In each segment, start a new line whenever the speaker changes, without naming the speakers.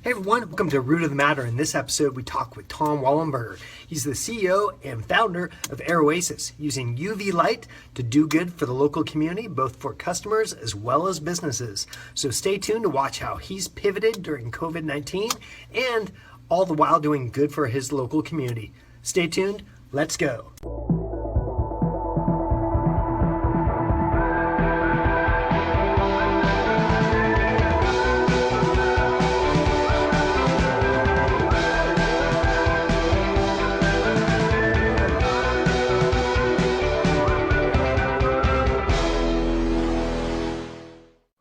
Hey everyone, welcome to Root of the Matter. In this episode, we talk with Tom Wollenberger. He's the CEO and founder of Aeroasis, using UV light to do good for the local community, both for customers as well as businesses. So stay tuned to watch how he's pivoted during COVID-19 and all the while doing good for his local community. Stay tuned. Let's go.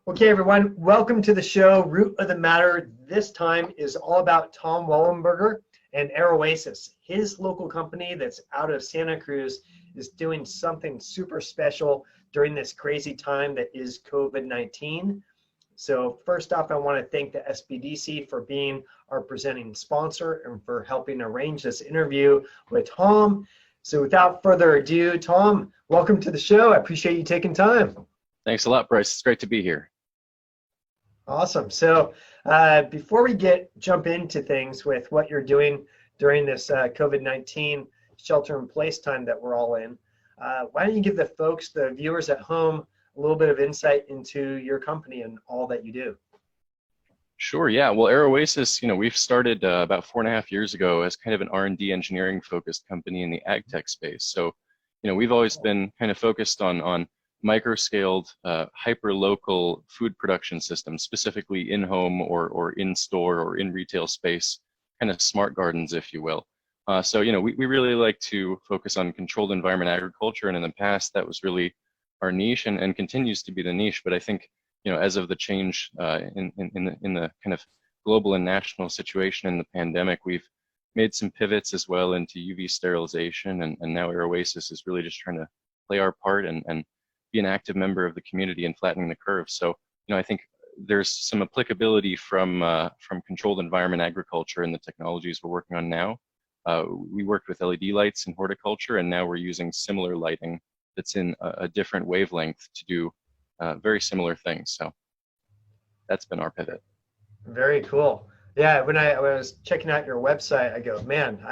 Okay, everyone, welcome to the show, Root of the Matter. This time is all about Tom Wollenberger and Aeroasis. His local company that's out of Santa Cruz is doing something super special during this crazy time that is COVID-19. So first off, I want to thank the SBDC for being our presenting sponsor and for helping arrange this interview with Tom. So without further ado, Tom, welcome to the show. I appreciate you taking time.
Thanks a lot, Bryce. It's great to be here.
Awesome. So before we jump into things with what you're doing during this COVID-19 shelter-in-place time that we're all in, why don't you give the folks, the viewers at home, a little bit of insight into your company and all that you do?
Sure. Yeah. Well, Aeroasis, we've started about 4.5 years ago as kind of an R&D engineering focused company in the ag tech space. So, we've always been kind of focused on micro-scaled, hyper-local food production systems, specifically in-home or in-store or in retail space, kind of smart gardens, if you will. So, we really like to focus on controlled environment agriculture, and in the past, that was really our niche and continues to be the niche. But I think, as of the change in the kind of global and national situation in the pandemic, we've made some pivots as well into UV sterilization, and now Aeroasis is really just trying to play our part and be an active member of the community and flattening the curve. So, I think there's some applicability from controlled environment agriculture and the technologies we're working on now. We worked with LED lights in horticulture, and now we're using similar lighting that's in a different wavelength to do very similar things. So that's been our pivot.
Very cool. Yeah, when I was checking out your website, I go, man,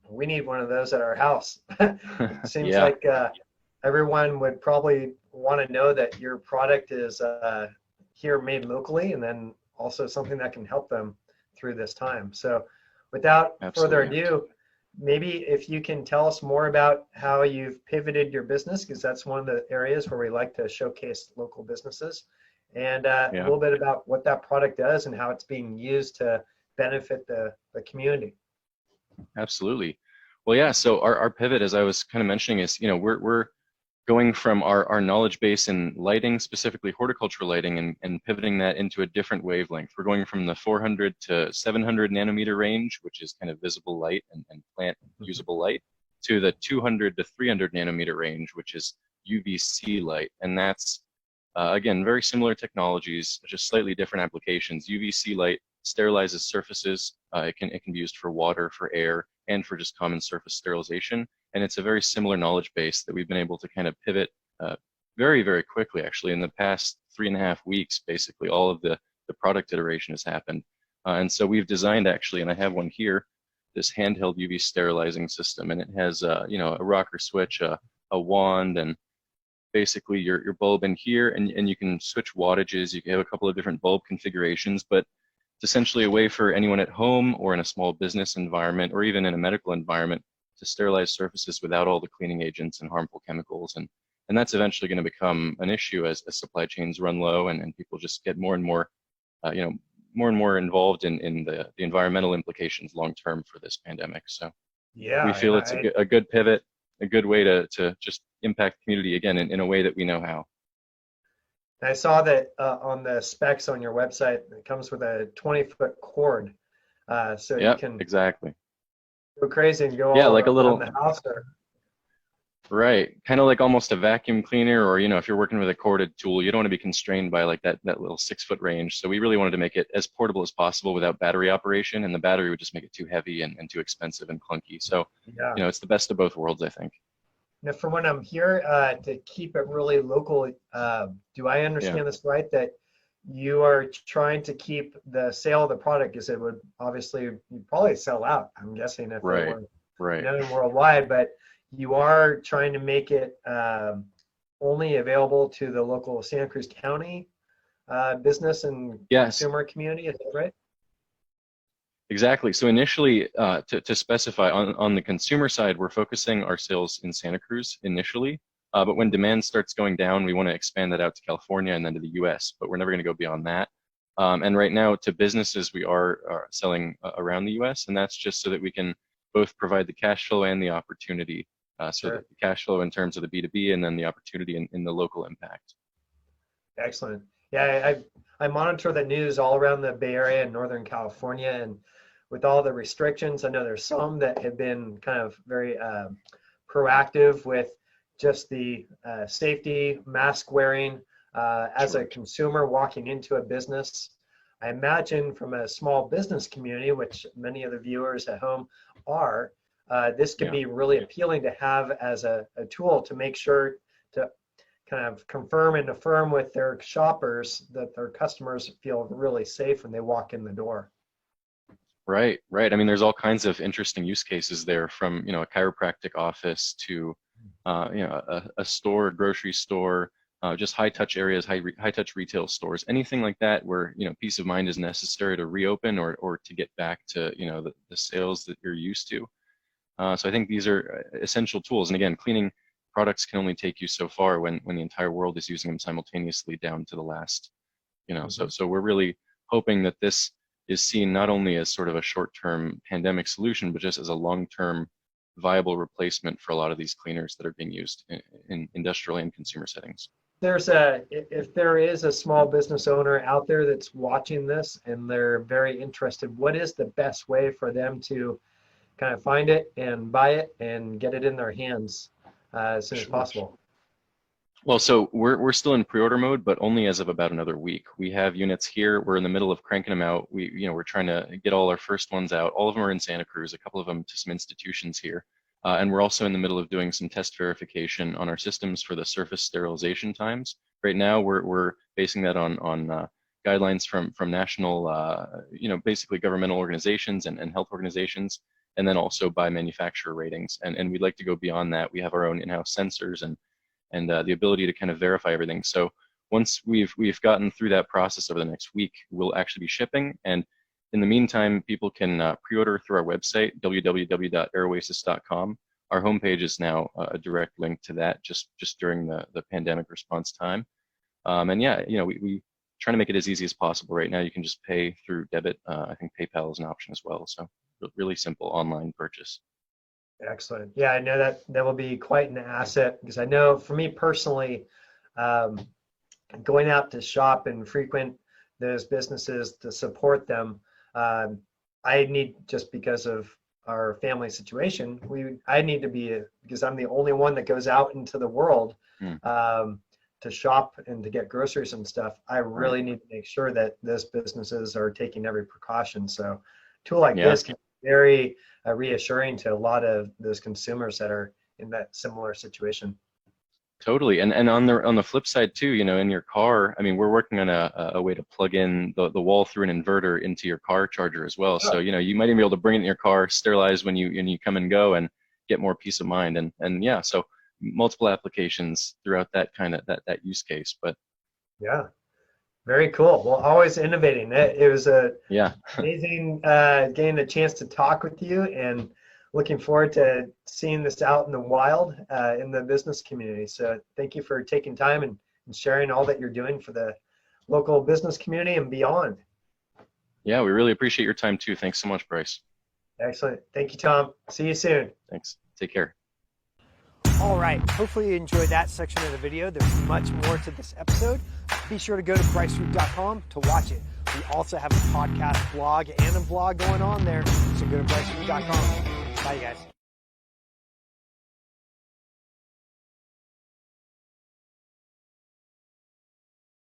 we need one of those at our house. It seems
Yeah.
like everyone would probably want to know that your product is here made locally, and then also something that can help them through this time. So without further ado, maybe if you can tell us more about how you've pivoted your business, because that's one of the areas where we like to showcase local businesses, and a little bit about what that product does and how it's being used to benefit the community.
Absolutely. Well, yeah, so our pivot, as I was kind of mentioning, is, we're going from our knowledge base in lighting, specifically horticultural lighting, and pivoting that into a different wavelength. We're going from the 400 to 700 nanometer range, which is kind of visible light and plant usable light, to the 200 to 300 nanometer range, which is UVC light. And that's, again, very similar technologies, just slightly different applications. UVC light sterilizes surfaces. It can be used for water, for air, and for just common surface sterilization. And it's a very similar knowledge base that we've been able to kind of pivot very, very quickly. Actually, in the past 3.5 weeks, basically all of the product iteration has happened. And so we've designed, actually, and I have one here, this handheld UV sterilizing system. And it has a rocker switch, a wand, and basically your bulb in here. And you can switch wattages. You can have a couple of different bulb configurations, but it's essentially a way for anyone at home or in a small business environment or even in a medical environment to sterilize surfaces without all the cleaning agents and harmful chemicals. And that's eventually going to become an issue as supply chains run low and people just get more and more involved in the environmental implications long term for this pandemic. So we feel it's a good pivot, a good way to just impact the community again in a way that we know how.
I saw that on the specs on your website, it comes with a 20-foot cord, so you can
exactly
go crazy and go all
like a little
around the house.
Right, kind of like almost a vacuum cleaner, or if you're working with a corded tool, you don't want to be constrained by like that little 6-foot range. So we really wanted to make it as portable as possible without battery operation, and the battery would just make it too heavy and too expensive and clunky. So it's the best of both worlds, I think.
Now, from when I'm here, to keep it really local, do I understand this right, that you are trying to keep the sale of the product, because it would obviously you'd probably sell out, I'm guessing, if it
Right.
were
Right.
known worldwide, but you are trying to make it only available to the local Santa Cruz County business and
Yes.
consumer community. Is that right?
Exactly. So initially, to specify on the consumer side, we're focusing our sales in Santa Cruz initially. But when demand starts going down, we want to expand that out to California and then to the US, but we're never going to go beyond that. And right now to businesses, we are selling around the US, and that's just so that we can both provide the cash flow and the opportunity. So
Sure.
that the cash flow in terms of the B2B and then the opportunity in the local impact.
Excellent. Yeah, I monitor the news all around the Bay Area and Northern California, and with all the restrictions, I know there's some that have been kind of very proactive with just the safety, mask wearing. As a consumer walking into a business, I imagine from a small business community, which many of the viewers at home are, this could be really appealing to have as a tool to make sure to kind of confirm and affirm with their shoppers that their customers feel really safe when they walk in the door.
Right, right. I mean, there's all kinds of interesting use cases there, from, you know, a chiropractic office to, you know, a store, a grocery store, just high touch areas, high touch retail stores, anything like that where, you know, peace of mind is necessary to reopen or to get back to, you know, the sales that you're used to. So I think these are essential tools. And again, cleaning products can only take you so far when the entire world is using them simultaneously down to the last, you know. So we're really hoping that this is seen not only as sort of a short-term pandemic solution, but just as a long-term viable replacement for a lot of these cleaners that are being used in industrial and consumer settings.
If there is a small business owner out there that's watching this and they're very interested, what is the best way for them to kind of find it and buy it and get it in their hands as soon as possible?
Well, so we're still in pre-order mode, but only as of about another week. We have units here. We're in the middle of cranking them out. We're trying to get all our first ones out. All of them are in Santa Cruz, a couple of them to some institutions here. And we're also in the middle of doing some test verification on our systems for the surface sterilization times. Right now, we're basing that on guidelines from national, basically governmental organizations and health organizations, and then also by manufacturer ratings. And we'd like to go beyond that. We have our own in-house sensors and the ability to kind of verify everything. So once we've gotten through that process over the next week, we'll actually be shipping. And in the meantime, people can pre-order through our website, www.aeroasis.com. Our homepage is now a direct link to that, just during the pandemic response time. And yeah, you know, we trying to make it as easy as possible. Right now, you can just pay through debit. I think PayPal is an option as well. So really simple online purchase.
Excellent. Yeah, I know that will be quite an asset, because I know for me personally, going out to shop and frequent those businesses to support them, I need, just because of our family situation, I need to be, because I'm the only one that goes out into the world to shop and to get groceries and stuff. I really need to make sure that those businesses are taking every precaution. So a tool like this can be very reassuring to a lot of those consumers that are in that similar situation.
Totally. And on the flip side too, you know, in your car, I mean, we're working on a way to plug in the wall through an inverter into your car charger as well. So, you know, you might even be able to bring it in your car, sterilize when you come and go, and get more peace of mind. And yeah, so multiple applications throughout that kind of that use case. But
yeah, very cool. Well, always innovating. It was amazing getting a chance to talk with you, and looking forward to seeing this out in the wild in the business community. So thank you for taking time and sharing all that you're doing for the local business community and beyond.
Yeah, we really appreciate your time too. Thanks so much, Bryce.
Excellent. Thank you, Tom. See you soon.
Thanks. Take care.
All right, hopefully you enjoyed that section of the video. There's much more to this episode. Be sure to go to bryceroot.com to watch it. We also have a podcast blog and a vlog going on there, so go to bryceroot.com. Bye, you guys.